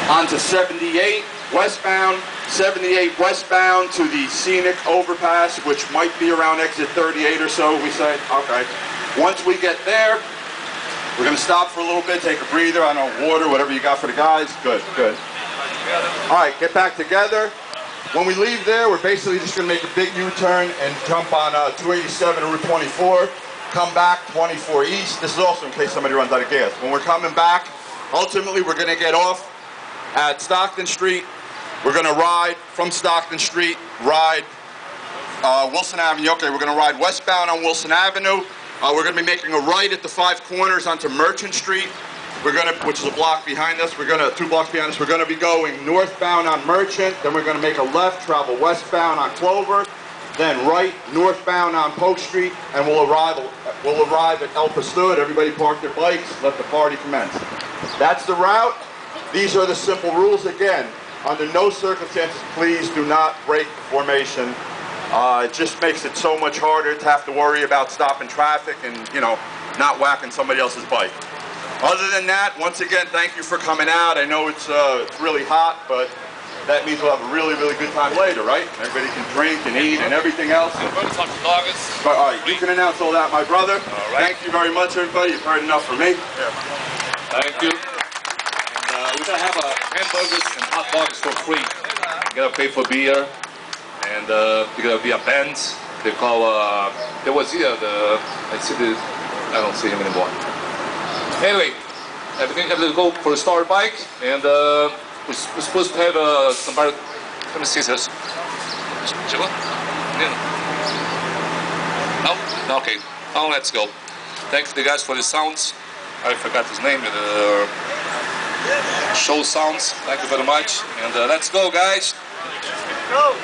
onto 78 westbound, 78 westbound to the scenic overpass, which might be around exit 38 or so, we say. Okay. Once we get there, we're going to stop for a little bit, take a breather, I don't know, water, whatever you got for the guys. Good, good. All right, get back together. When we leave there, we're basically just going to make a big U-turn and jump on 287 and Route 24, come back 24 East. This is also in case somebody runs out of gas. When we're coming back, ultimately we're going to get off at Stockton Street. We're going to ride from Stockton Street, ride Wilson Avenue. Okay, we're going to ride westbound on Wilson Avenue. We're going to be making a right at the 5 corners onto Merchant Street. We're going to, which is a block behind us. We're going to, 2 blocks behind us. We're going to be going northbound on Merchant. Then we're going to make a left, travel westbound on Clover. Then right, northbound on Polk Street, and we'll arrive at El Pastud. Everybody park their bikes. Let the party commence. That's the route. These are the simple rules. Again, under no circumstances, please do not break the formation. It just makes it so much harder to have to worry about stopping traffic and, you know, not whacking somebody else's bike. Other than that, once again, thank you for coming out. I know it's really hot, but that means we'll have a really, really good time later, right? Everybody can drink and eat and everything else. But, all right, you can announce all that, my brother. All right. Thank you very much, everybody. You've heard enough from me. Thank you. And we're going to have hamburgers and hot dogs for free. You're going to pay for beer. And there's going to be a band. They call, there was here, I don't see him anymore. Anyway, everything go for the Star bike, and we're supposed to have somebody. Let me see this. No? Okay. Oh, let's go. Thanks to the guys for the sounds. I forgot his name. Show sounds. Thank you very much. And let's go, guys. Go.